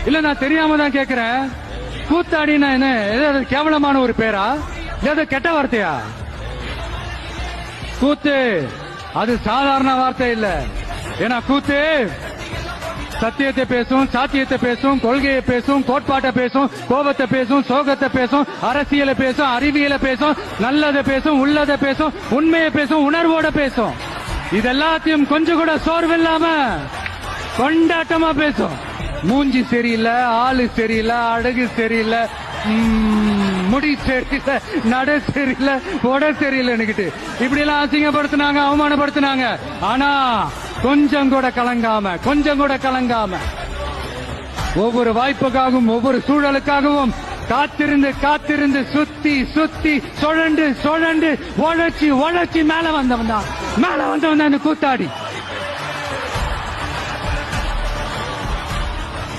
இல்ல நான் தெரியாம தான் கேக்குறேன். கூத்தாடினா என்ன ஏதாவது கேவலமான ஒரு பேரா? ஏதோ கெட்ட வார்த்தையா? கூத்து அது சாதாரண வார்த்தை இல்ல. ஏன்னா கூத்து சத்தியத்தை பேசும், சாத்தியத்தை பேசும், கொள்கையை பேசும், கோட்பாட்டை பேசும், கோபத்தை பேசும், சோகத்தை பேசும், அரசியலை பேசும், அறிவியலை பேசும், நல்லதை பேசும், உள்ளதை பேசும், உண்மையை பேசும், உணர்வோட பேசும். இதெல்லாத்தையும் கொஞ்சம் கூட சோர்வில்லாம கொண்டாட்டமா பேசும். மூஞ்சி சரியில்லை, ஆளு சரியில்லை, அழகு சரியில்லை, முடி சரியில்லை, நட சரியில்லை, உட சரியில்லைன்னுகிட்டு இப்படி எல்லாம் அசிங்கப்படுத்தினாங்க, அவமானப்படுத்தினாங்க. ஆனா கொஞ்சம் கூட கலங்காம ஒவ்வொரு வாய்ப்புக்காகவும் ஒவ்வொரு சூழலுக்காகவும் காத்திருந்து சுத்தி சுழண்டு உழைச்சி மேல வந்தவன் தான் இந்த கூத்தாடி.